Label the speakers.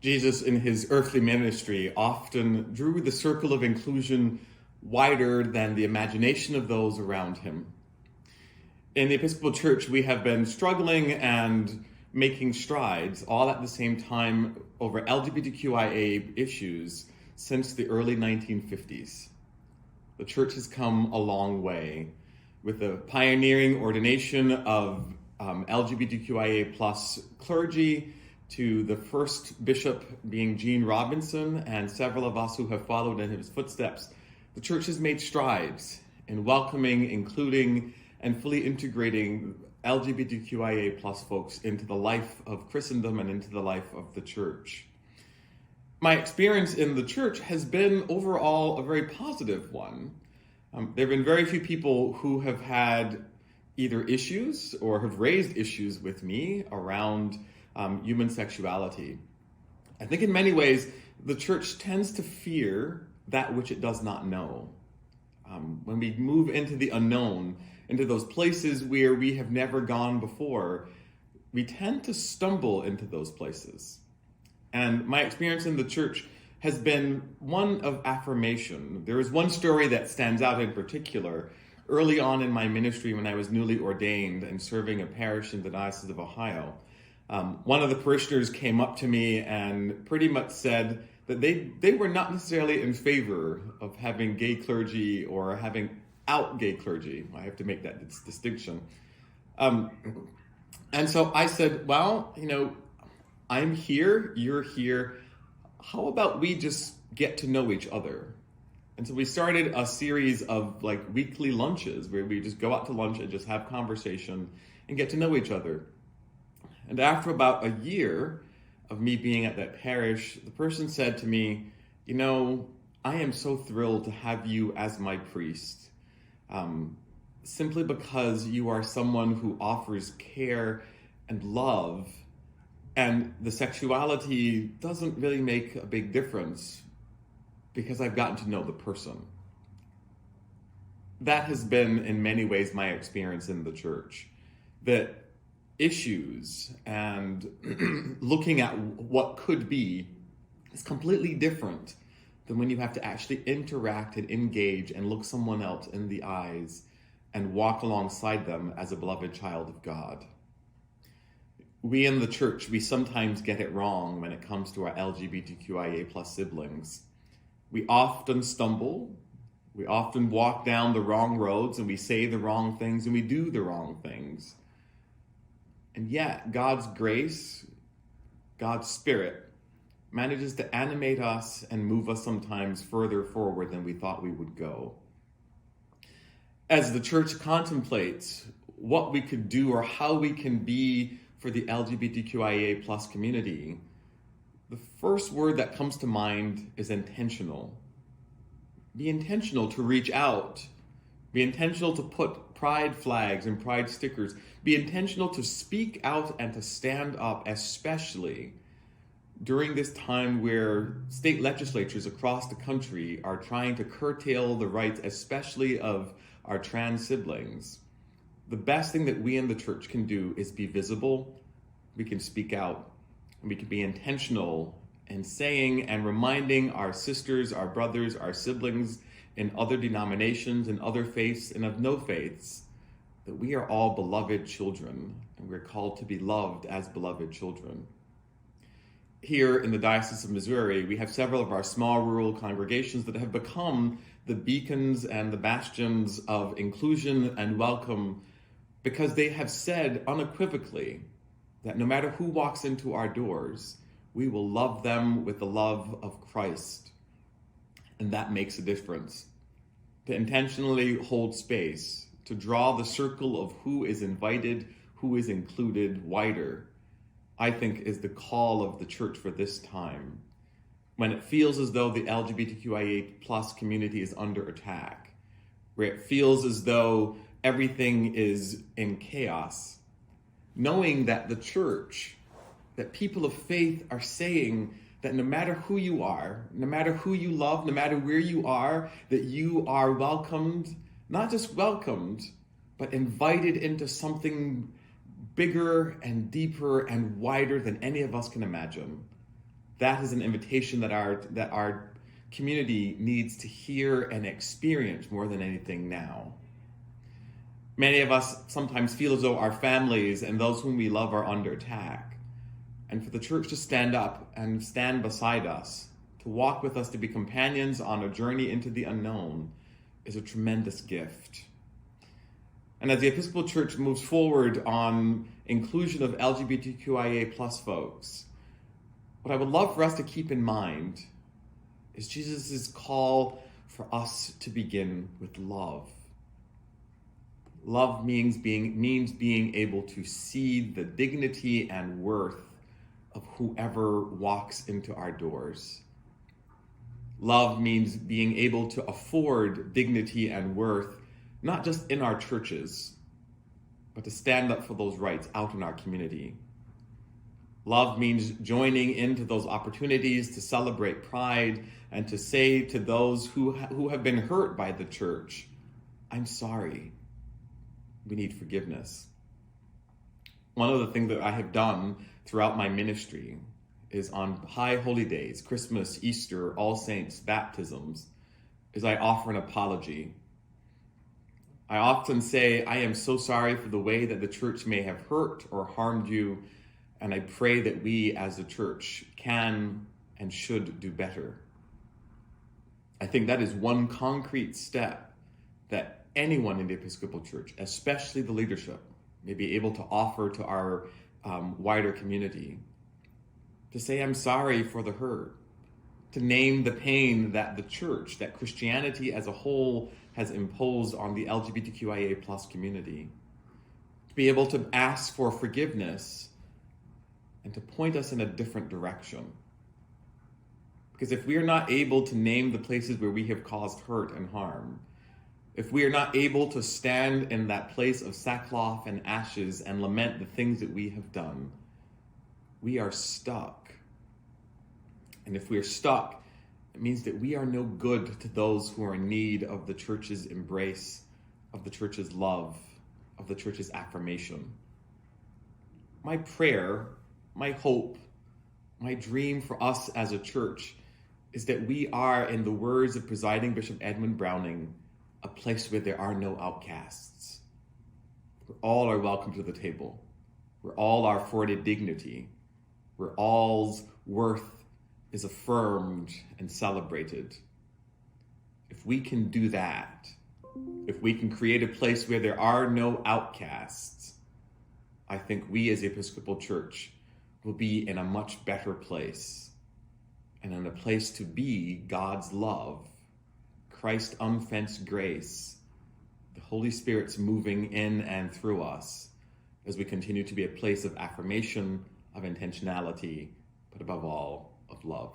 Speaker 1: Jesus, in his earthly ministry, often drew the circle of inclusion wider than the imagination of those around him. In the Episcopal Church, we have been struggling and making strides all at the same time over LGBTQIA issues since the early 1950s. The Church has come a long way with the pioneering ordination of LGBTQIA plus clergy, to the first bishop being Gene Robinson, and several of us who have followed in his footsteps. The Church has made strides in welcoming, including, and fully integrating LGBTQIA plus folks into the life of Christendom and into the life of the Church. My experience in the Church has been overall a very positive one. There have been very few people who have had either issues or have raised issues with me around human sexuality. I think in many ways, the Church tends to fear that which it does not know. When we move into the unknown, into those places where we have never gone before, we tend to stumble into those places. And my experience in the Church has been one of affirmation. There is one story that stands out in particular. Early on in my ministry, when I was newly ordained and serving a parish in the Diocese of Ohio, one of the parishioners came up to me and pretty much said that they were not necessarily in favor of having gay clergy or having out gay clergy. I have to make that distinction. And so I said, well, I'm here, you're here. How about we just get to know each other? And so we started a series of weekly lunches where we just go out to lunch and just have conversation and get to know each other. And after about a year of me being at that parish, the person said to me, I am so thrilled to have you as my priest, simply because you are someone who offers care and love, and the sexuality doesn't really make a big difference because I've gotten to know the person. That has been, in many ways, my experience in the Church, that issues and looking at what could be is completely different than when you have to actually interact and engage and look someone else in the eyes and walk alongside them as a beloved child of God. We in the Church, we sometimes get it wrong when it comes to our LGBTQIA plus siblings. We often stumble, we often walk down the wrong roads, and we say the wrong things and we do the wrong things. And yet, God's grace, God's Spirit, manages to animate us and move us sometimes further forward than we thought we would go. As the Church contemplates what we could do or how we can be for the LGBTQIA plus community, the first word that comes to mind is intentional. Be intentional to reach out. Be intentional to put pride flags and pride stickers. Be intentional to speak out and to stand up, especially during this time where state legislatures across the country are trying to curtail the rights, especially of our trans siblings. The best thing that we in the Church can do is be visible. We can speak out, and we can be intentional in saying and reminding our sisters, our brothers, our siblings in other denominations and other faiths and of no faiths that we are all beloved children, and we're called to be loved as beloved children. Here in the Diocese of Missouri, we have several of our small rural congregations that have become the beacons and the bastions of inclusion and welcome, because they have said unequivocally that no matter who walks into our doors, we will love them with the love of Christ. And that makes a difference. To intentionally hold space, to draw the circle of who is invited, who is included wider, I think is the call of the Church for this time, when it feels as though the LGBTQIA plus community is under attack, where it feels as though everything is in chaos, knowing that the Church, that people of faith are saying that no matter who you are, no matter who you love, no matter where you are, that you are welcomed, not just welcomed, but invited into something bigger and deeper and wider than any of us can imagine. That is an invitation that our community needs to hear and experience more than anything now. Many of us sometimes feel as though our families and those whom we love are under attack. And for the church to stand up and stand beside us, to walk with us, to be companions on a journey into the unknown, is a tremendous gift. And as the Episcopal Church moves forward on inclusion of LGBTQIA+ folks, what I would love for us to keep in mind is Jesus' call for us to begin with love. Love means being able to see the dignity and worth of whoever walks into our doors. Love means being able to afford dignity and worth, not just in our churches, but to stand up for those rights out in our community. Love means joining into those opportunities to celebrate pride and to say to those who have been hurt by the church, I'm sorry. We need forgiveness. One of the things that I have done throughout my ministry is on high holy days, Christmas, Easter, All Saints, baptisms, is I offer an apology. I often say, I am so sorry for the way that the church may have hurt or harmed you, and I pray that we as a church can and should do better. I think that is one concrete step that anyone in the Episcopal Church, especially the leadership, may be able to offer to our wider community. To say, I'm sorry for the hurt. To name the pain that the church, that Christianity as a whole has imposed on the LGBTQIA+ community. To be able to ask for forgiveness and to point us in a different direction. Because if we are not able to name the places where we have caused hurt and harm, if we are not able to stand in that place of sackcloth and ashes and lament the things that we have done, we are stuck. And if we are stuck, it means that we are no good to those who are in need of the church's embrace, of the church's love, of the church's affirmation. My prayer, my hope, my dream for us as a church is that we are, in the words of presiding Bishop Edmund Browning, a place where there are no outcasts. Where all are welcome to the table. Where all are afforded dignity. Where all's worth is affirmed and celebrated. If we can do that, if we can create a place where there are no outcasts, I think we as the Episcopal Church will be in a much better place, and in a place to be God's love, Christ's unfenced grace, the Holy Spirit's moving in and through us as we continue to be a place of affirmation, of intentionality, but above all, of love.